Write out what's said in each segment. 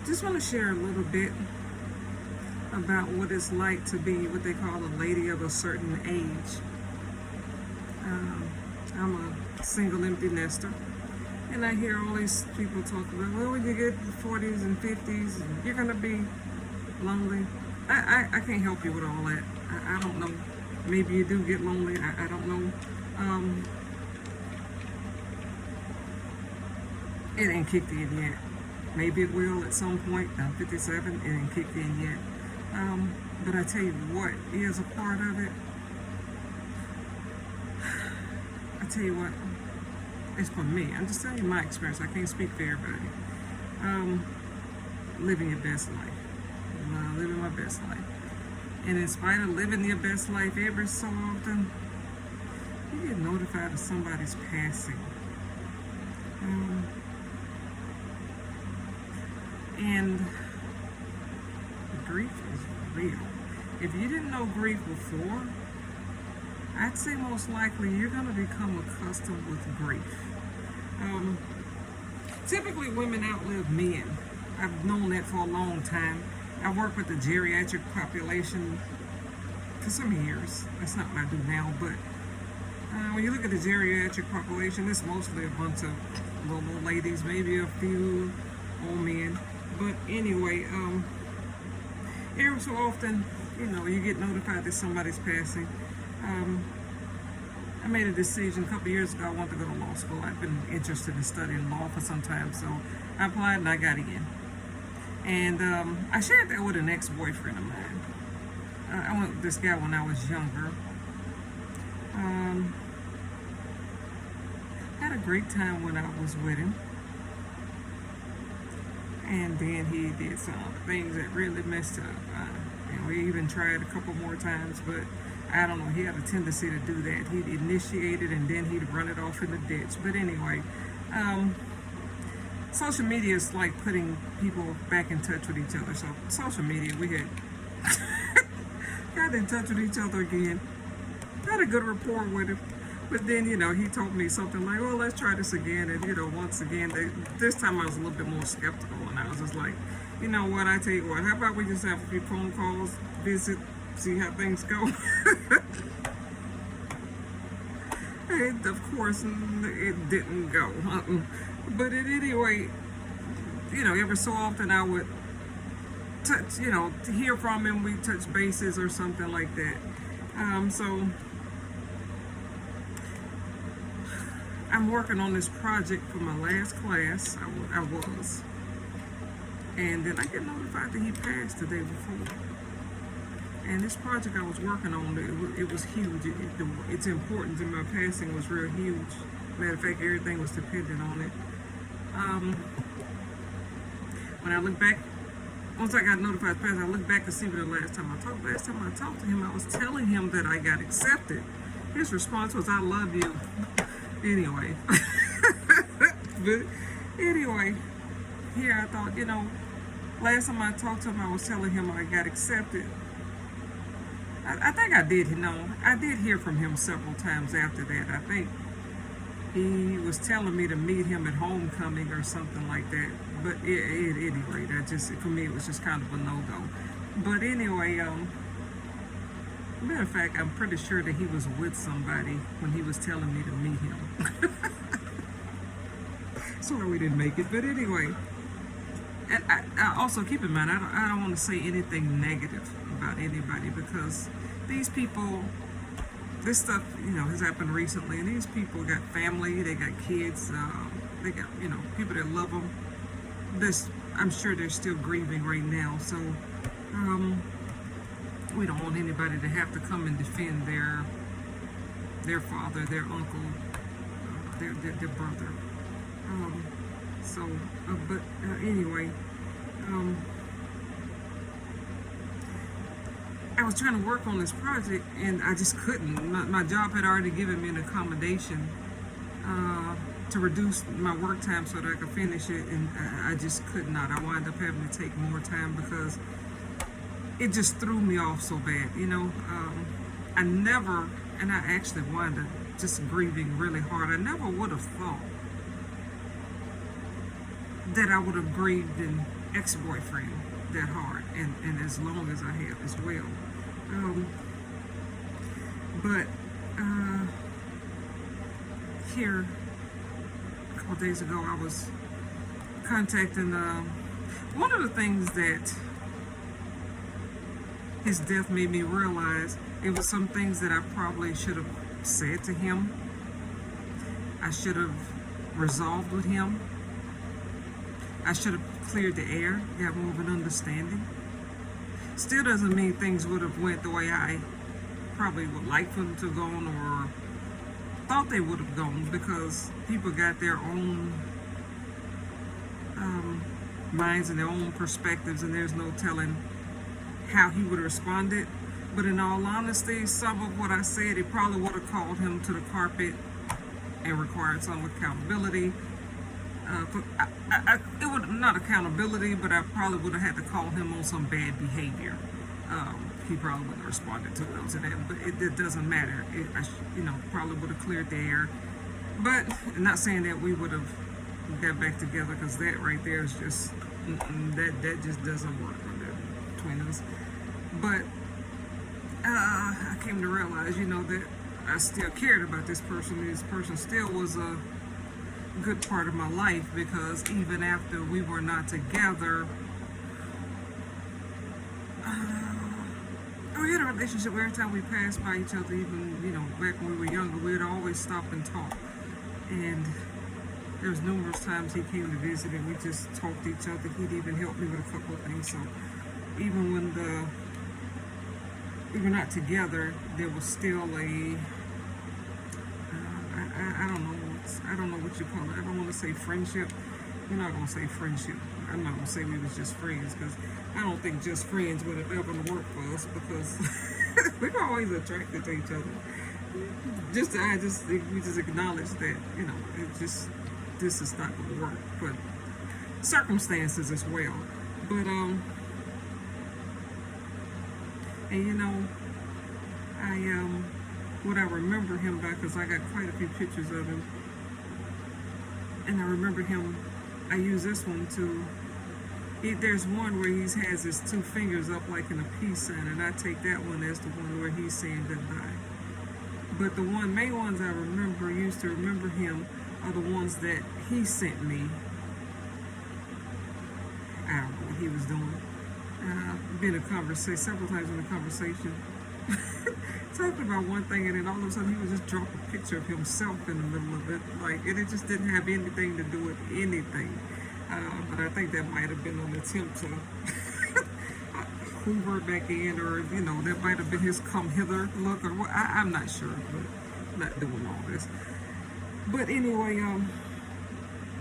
Just want to share a little bit about what it's like to be what they call a lady of a certain age. I'm a single empty nester, and I hear all these people talk about, well, when you get to the 40s and 50s, you're going to be lonely. I can't help you with all that. I don't know. Maybe you do get lonely. I don't know. It ain't kicked in yet. Maybe it will at some point. I'm 57. It ain't kicked in yet. But I tell you what is a part of it. I tell you what, it's for me. I'm just telling you my experience. I can't speak for everybody. Living your best life. Living my best life. And in spite of living your best life, every so often, you get notified of somebody's passing. And grief is real. If you didn't know grief before, I'd say most likely you're going to become accustomed with grief. Typically, women outlive men. I've known that for a long time. I work with the geriatric population for some years. That's not what I do now, but when you look at the geriatric population, it's mostly a bunch of little ladies, maybe a few old men. But anyway, every so often, you get notified that somebody's passing. I made a decision a couple years ago. I wanted to go to law school. I've been interested in studying law for some time, so I applied and I got in. And I shared that with an ex-boyfriend of mine. I went with this guy when I was younger. Had a great time when I was with him. And then he did some things that really messed up. And we even tried a couple more times, but I don't know, he had a tendency to do that. He'd initiate it and then he'd run it off in the ditch. But anyway, social media is like putting people back in touch with each other. So social media, we had got in touch with each other again. Had a good rapport with him. But then, he told me something like, well, let's try this again. And, once again, this time I was a little bit more skeptical. And I was just like, you know what, I tell you what, how about we just have a few phone calls, visit, see how things go. And of course, it didn't go. But anyway, every so often I would touch, hear from him, we touch bases or something like that. So I'm working on this project for my last class. I was. And then I get notified that he passed the day before. And this project I was working on, it was huge. Its importance in my passing was real huge. Matter of fact, everything was dependent on it. When I look back, once I got notified passing, I look back to see what the last time I talked. Last time I talked to him, I was telling him that I got accepted. His response was, "I love you." Anyway. But anyway, here I thought, last time I talked to him, I was telling him I got accepted. I think I did, I did hear from him several times after that. I think he was telling me to meet him at homecoming or something like that. But at any rate, for me, it was just kind of a no-go. But anyway, matter of fact, I'm pretty sure that he was with somebody when he was telling me to meet him. Sorry we didn't make it, but anyway. And I also keep in mind, I don't want to say anything negative about anybody, because these people, this stuff, has happened recently, and these people got family, they got kids, they got, people that love them. I'm sure they're still grieving right now, so we don't want anybody to have to come and defend their father, their uncle, their brother. But anyway, I was trying to work on this project and I just couldn't. My job had already given me an accommodation to reduce my work time so that I could finish it, and I just could not. I wound up having to take more time because it just threw me off so bad. I never, and I actually wound up just grieving really hard. I never would have thought that I would have grieved and ex-boyfriend that hard, and as long as I have as well. But here, a couple days ago, I was contacting one of the things that his death made me realize, it was some things that I probably should have said to him. I should have resolved with him. I should have cleared the air, got more of an understanding. Still doesn't mean things would have went the way I probably would like for them to have gone, or thought they would have gone, because people got their own minds and their own perspectives, and there's no telling how he would have responded. But in all honesty, some of what I said, it probably would have called him to the carpet and required some accountability. It would not accountability, but I probably would have had to call him on some bad behavior. He probably wouldn't have responded to that, but it doesn't matter. Probably would have cleared the air. But I'm not saying that we would have got back together, because that right there is just that just doesn't work between us. But I came to realize, that I still cared about this person. This person still was a good part of my life, because even after we were not together, we had a relationship. Every time we passed by each other, even back when we were younger, we'd always stop and talk. And there was numerous times he came to visit, and we just talked to each other. He'd even helped me with a couple of things. So even when we were not together, there was still a I don't know what you call it. I don't want to say friendship. We're not going to say friendship. I'm not going to say we was just friends, because I don't think just friends would have ever worked for us, because we were always attracted to each other. We just acknowledge that, this is not going to work. But circumstances as well. But what I remember him by, because I got quite a few pictures of him, and I remember him, I use this one too. There's one where he has his two fingers up like in a peace sign, and I take that one as the one where he's saying goodbye. But the main ones I used to remember him, are the ones that he sent me. I don't know what he was doing. Been a conversation, several times in a conversation, talking about one thing, and then all of a sudden he would just drop a picture of himself in the middle of it, and it just didn't have anything to do with anything. But I think that might have been an attempt to hoover back in, or that might have been his come hither look, or what. I'm not sure, but I'm not doing all this. But anyway,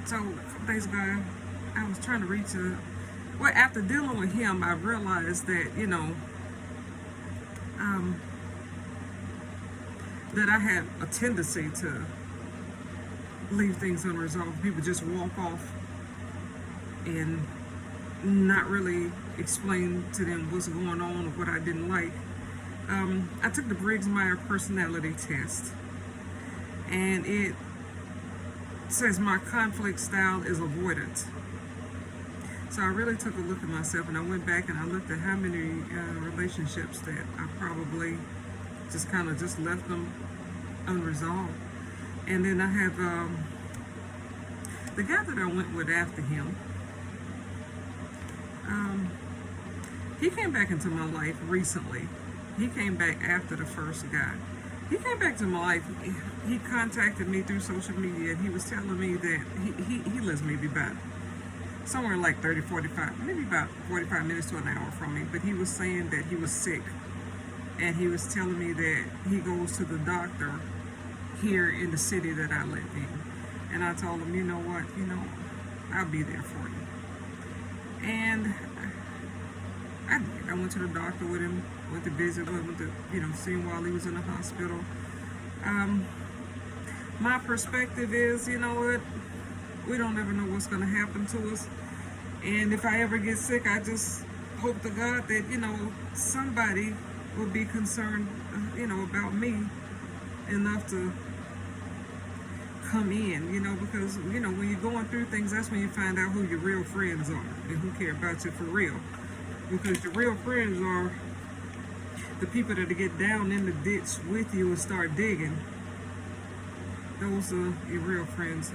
so a couple days ago, I was trying to reach after dealing with him, I realized that, that I had a tendency to leave things unresolved. People just walk off and not really explain to them what's going on or what I didn't like. I took the Briggs-Myers personality test, and it says my conflict style is avoidant. So I really took a look at myself, and I went back and I looked at how many relationships that I probably just kind of just left them unresolved. And then I have the guy that I went with after him. He came back into my life recently. He came back after the first guy. He came back to my life. He contacted me through social media, and he was telling me that he lives maybe about somewhere like 45 minutes to an hour from me. But he was saying that he was sick, and he was telling me that he goes to the doctor here in the city that I live in. And I told him, you know what, I'll be there for you. And I went to the doctor with him, went to visit with him, to see him while he was in the hospital. My perspective is, we don't ever know what's going to happen to us. And if I ever get sick, I just hope to God that, somebody will be concerned, about me enough to come in, because, when you're going through things, that's when you find out who your real friends are and who care about you for real. Because your real friends are the people that get down in the ditch with you and start digging. Those are your real friends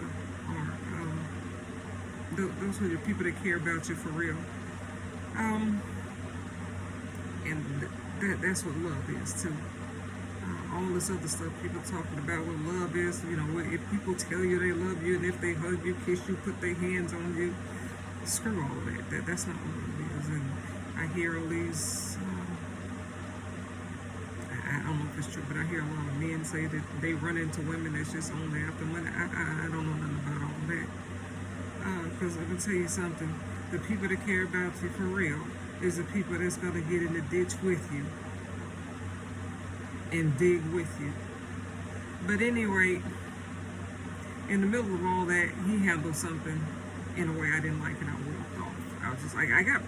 those are the people that care about you for real. And that's what love is too. All this other stuff people talking about what love is, if people tell you they love you and if they hug you, kiss you, put their hands on you, screw all of that. That's not what love is. And I hear all these, I don't know if it's true, but I hear a lot of men say that they run into women that's just only after money. I don't know nothing about all that. Because I'm going to tell you something, the people that care about you for real is the people that's going to get in the ditch with you and dig with you. But anyway, in the middle of all that, he handled something in a way I didn't like, and I walked off. I was just like, I got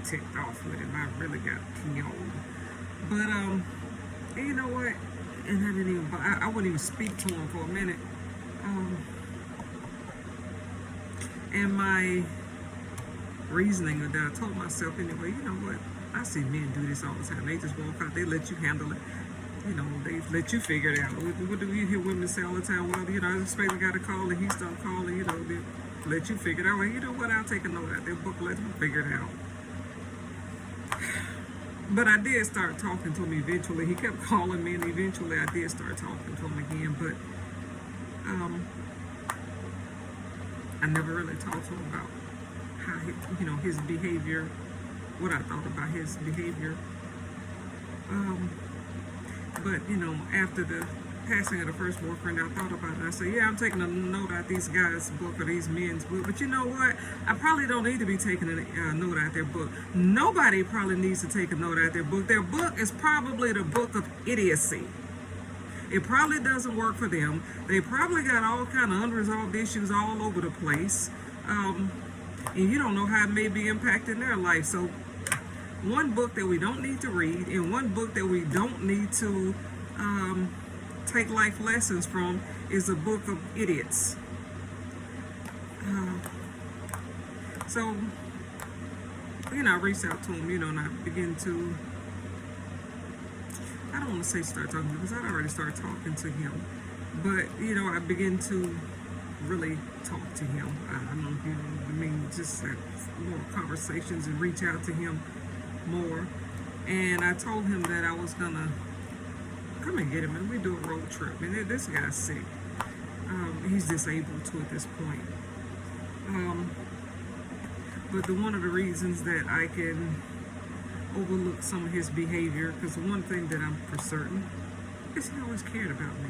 ticked off with him. I really got PO'd. But you know what? And I didn't even, I wouldn't even speak to him for a minute. And my reasoning of that, I told myself anyway, you know what? I see men do this all the time. They just walk out, they let you handle it. They let you figure it out. What do you hear women say all the time? Well, I just basically got a call and he stopped calling, they let you figure it out. Well, you know what? I'll take a note out their book, let them figure it out. But I did start talking to him eventually. He kept calling me, and eventually I did start talking to him again. But I never really talked to him about how his behavior, what I thought about his behavior. But after the passing of the first boyfriend, I thought about it. I said, yeah, I'm taking a note out these guys' book or these men's book. But you know what? I probably don't need to be taking a note out their book. Nobody probably needs to take a note out their book. Their book is probably the book of idiocy. It probably doesn't work for them. They probably got all kind of unresolved issues all over the place. And you don't know how it may be impacting their life. So one book that we don't need to read and one book that we don't need to take life lessons from is a book of idiots. So I reached out to him, and I began to, I don't want to say start talking because I'd already started talking to him, but I began to really talk to him. I don't know if you mean just have more conversations and reach out to him more. And I told him that I was gonna come and get him and we do a road trip. And this guy's sick. He's disabled too at this point. But one of the reasons that I can overlook some of his behavior, because one thing that I'm for certain is he always cared about me.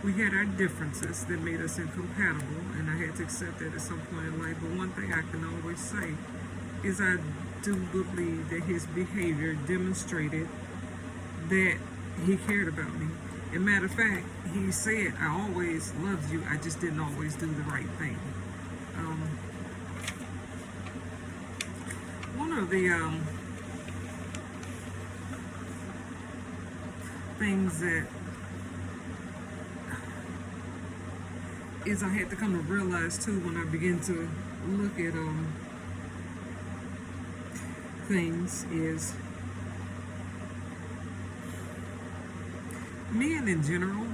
We had our differences that made us incompatible, and I had to accept that at some point in life. But one thing I can always say is I do believe that his behavior demonstrated that he cared about me. As a matter of fact, he said, I always loved you, I just didn't always do the right thing. One of the things that is I had to come to realize too when I began to look at things is men in general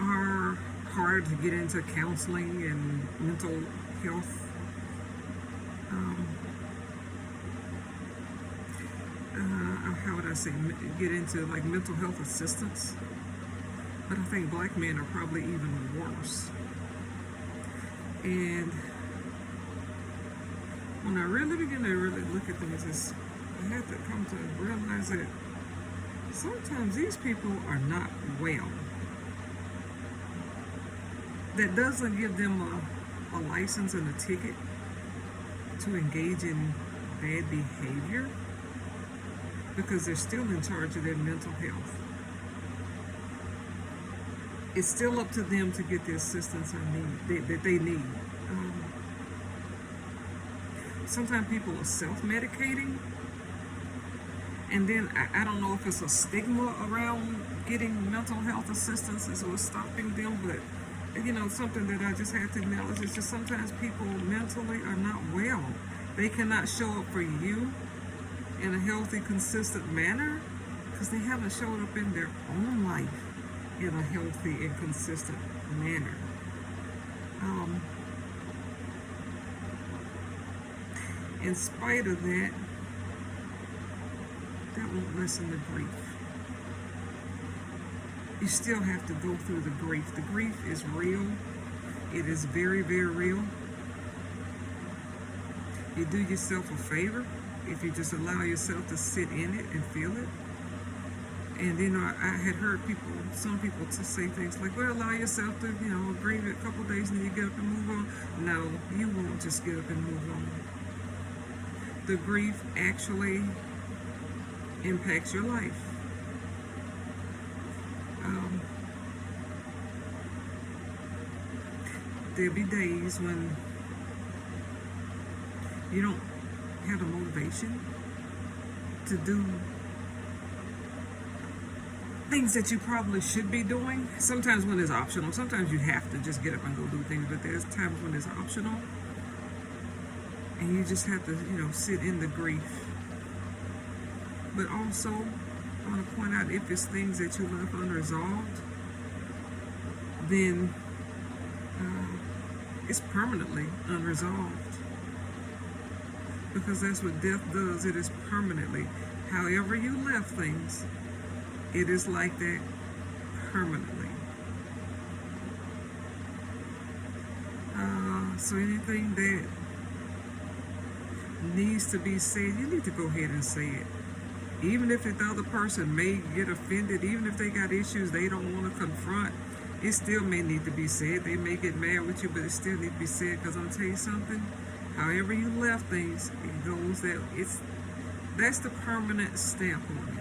are hard to get into counseling and mental health. How would I say, get into like mental health assistance? But I think black men are probably even worse. And when I really begin to really look at things, I have to come to realize that sometimes these people are not well. That doesn't give them a license and a ticket to engage in bad behavior, because they're still in charge of their mental health. It's still up to them to get the assistance that they need. Sometimes people are self-medicating, And then I don't know if it's a stigma around getting mental health assistance is what's stopping them, but something that I just have to acknowledge is just sometimes people mentally are not well. They cannot show up for you in a healthy, consistent manner because they haven't showed up in their own life in a healthy and consistent manner. In spite of that, that won't lessen the grief. You still have to go through the grief. The grief is real. It is very, very real. You do yourself a favor if you just allow yourself to sit in it and feel it. And I had heard some people to say things like, well, allow yourself to, grieve it a couple days and then you get up and move on. No, you won't just get up and move on. The grief actually impacts your life. There'll be days when you don't have the motivation to do things that you probably should be doing. Sometimes when it's optional, sometimes you have to just get up and go do things, but there's times when it's optional and you just have to, sit in the grief. But also, I want to point out, if it's things that you left unresolved, then it's permanently unresolved. Because that's what death does. It is permanently. However you left things, it is like that permanently. So anything that needs to be said, you need to go ahead and say it. Even if the other person may get offended, even if they got issues they don't want to confront, it still may need to be said. They may get mad with you, but it still need to be said. Because I'm gonna tell you something, however you left things, it goes that's the permanent stamp on it.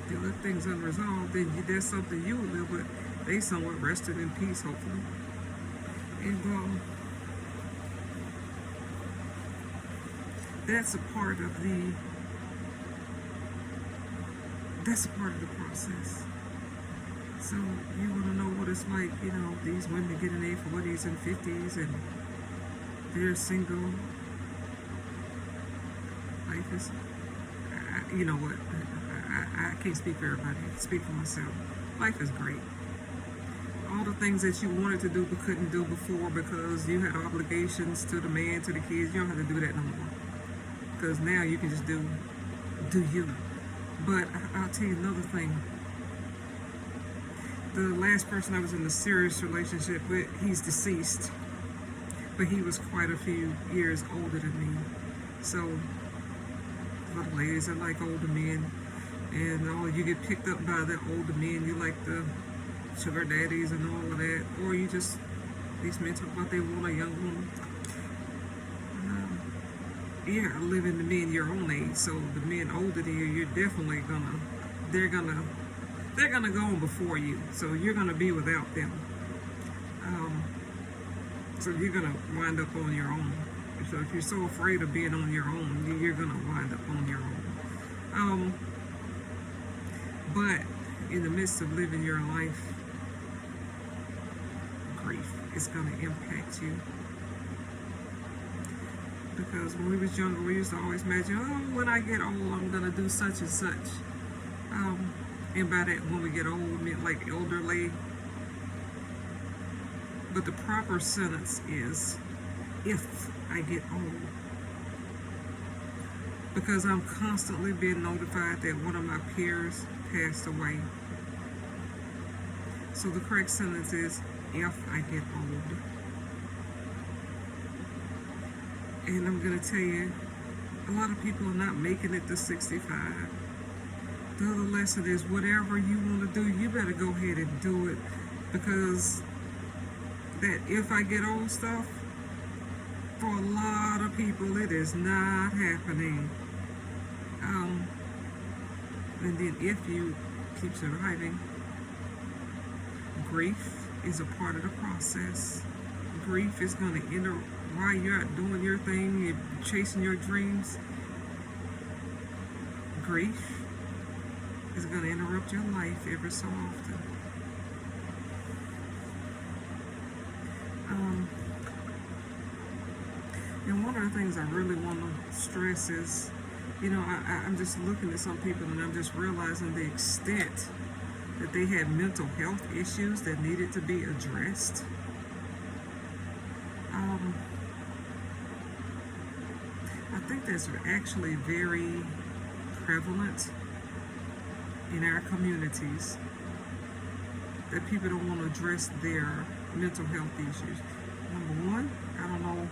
If you left things unresolved, then there's something you would live with. They somewhat rested in peace, hopefully. And that's a part of the process. So you want to know what it's like, these women getting their 40s and 50s and they're single. Life is, you know what, I can't speak for everybody, I can speak for myself. Life is great. All the things that you wanted to do but couldn't do before because you had obligations to the man, to the kids, you don't have to do that no more. Because now you can just do you. But I'll tell you another thing. The last person I was in a serious relationship with, he's deceased. But he was quite a few years older than me. So, a lot of ladies are like older men. And you get picked up by the older men. You like the sugar daddies and all of that. Or you just, these men talk about they want a young woman. Yeah, living the men your own age. So the men older than you, you're definitely they're gonna go on before you. So you're gonna be without them. So you're gonna wind up on your own. So if you're so afraid of being on your own, you're gonna wind up on your own. But in the midst of living your life, grief is gonna impact you. Because when we was younger, we used to always imagine, when I get old, I'm gonna do such and such. And by that, when we get old, we mean like elderly. But the proper sentence is, if I get old. Because I'm constantly being notified that one of my peers passed away. So the correct sentence is, if I get old. And I'm going to tell you, a lot of people are not making it to 65. The other lesson is, whatever you want to do, you better go ahead and do it. Because that if I get old stuff, for a lot of people, it is not happening. And then if you keep surviving, grief is a part of the process. Grief is going to while you're out doing your thing, you're chasing your dreams, grief is going to interrupt your life every so often. And one of the things I really want to stress is, I'm just looking at some people and I'm just realizing the extent that they had mental health issues that needed to be addressed. I think that's actually very prevalent in our communities, that people don't want to address their mental health issues. Number one, I don't know,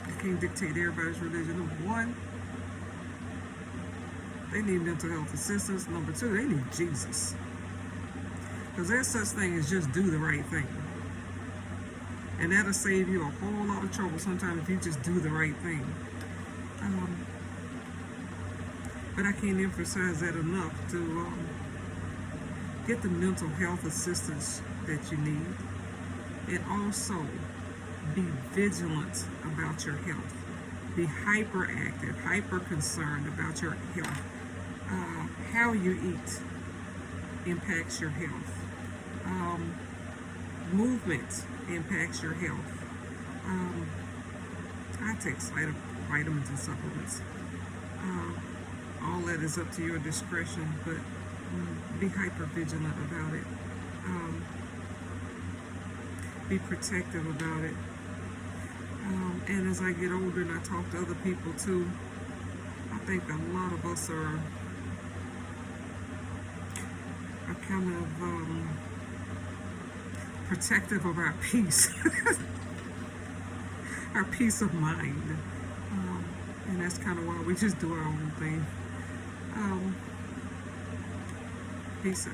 I can't dictate everybody's religion. Number one, they need mental health assistance. Number two, they need Jesus. Because there's such thing as just do the right thing. And that'll save you a whole lot of trouble sometimes if you just do the right thing. But I can't emphasize that enough to get the mental health assistance that you need. And also be vigilant about your health. Be hyperactive, hyper concerned about your health. How you eat impacts your health. Movement impacts your health. I take vitamins and supplements. All that is up to your discretion, but be hyper vigilant about it. Be protective about it. And as I get older and I talk to other people too, I think a lot of us are kind of protective of our peace, our peace of mind. And that's kind of why we just do our own thing. Peace out.